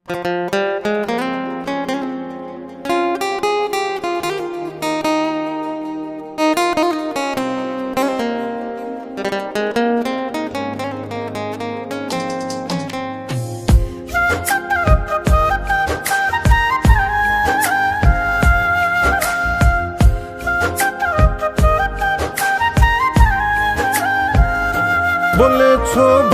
বলেছো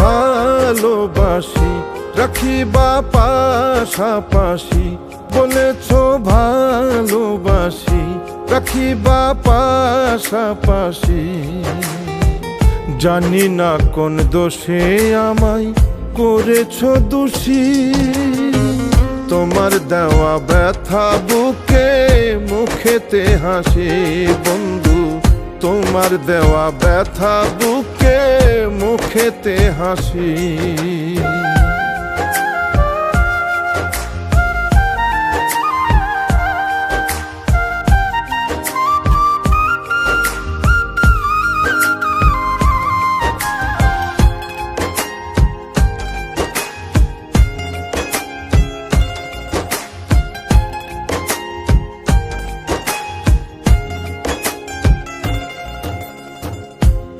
ভালোবাসি রাখিবা পাশাপাশি, বলেছো ভালোবাসি রাখিবা পাশাপাশি। জানি না কোন দোষে আমায় করেছো দোষী, তোমার দেওয়া ব্যথা বুকে মুখেতে হাসি। বন্ধু তোমার দেওয়া ব্যথা বুকে মুখেতে হাসি।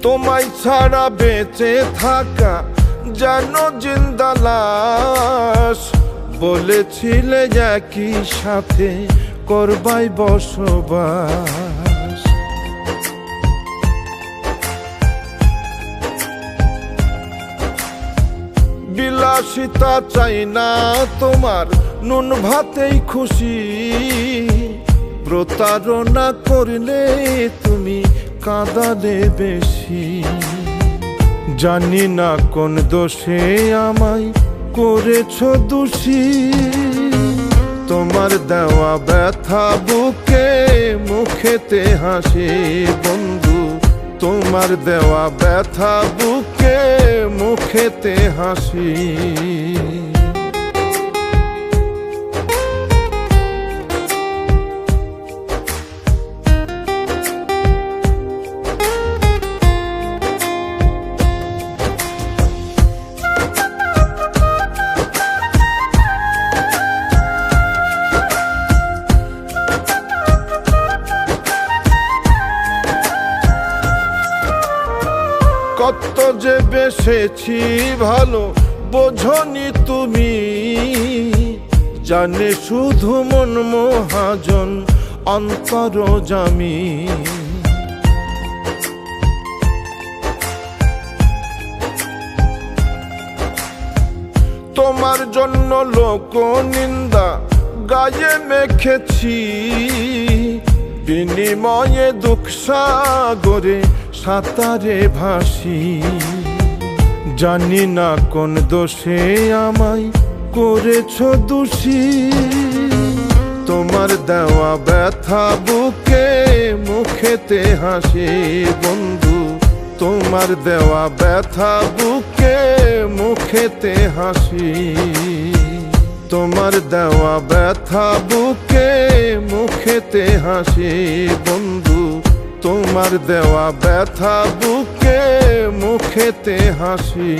তোমায় ছাড়া বেঁচে থাকা যেন জিন্দা লাশ, বলেছিলে একই সাথে করবাই বসবাস। বিলাসিতা চাই না তোমার, নুন ভাতেই খুশি। প্রতারণা করলে তুমি কাঁদালে বেশি। জানি না কোন দোষে আমায় করেছো দোষী, তোমার দেওয়া ব্যথা বুকে মুখেতে হাসি। বন্ধু তোমার দেওয়া ব্যথা বুকে মুখেতে হাসি। কত যে বেসেছি ভালো বোঝনি তুমি, জানে শুধু মন মহাজন অন্তর জামি। তোমার জন্য লোক নিন্দা গায়ে মেখেছি, বিনিময়ে দুঃখ সাগরে সাঁতারে ভাসি। জানি না কোন দোষে আমায় করেছো দোষী, তোমার দেওয়া ব্যথা বুকে মুখেতে হাসি। বন্ধু তোমার দেওয়া ব্যথা বুকে মুখেতে হাসি। তোমার দেওয়া ব্যথা বুকে মুখেতে হাসি। বন্ধু তোমার দেওয়া ব্যথা বুকে মুখেতে হাসি।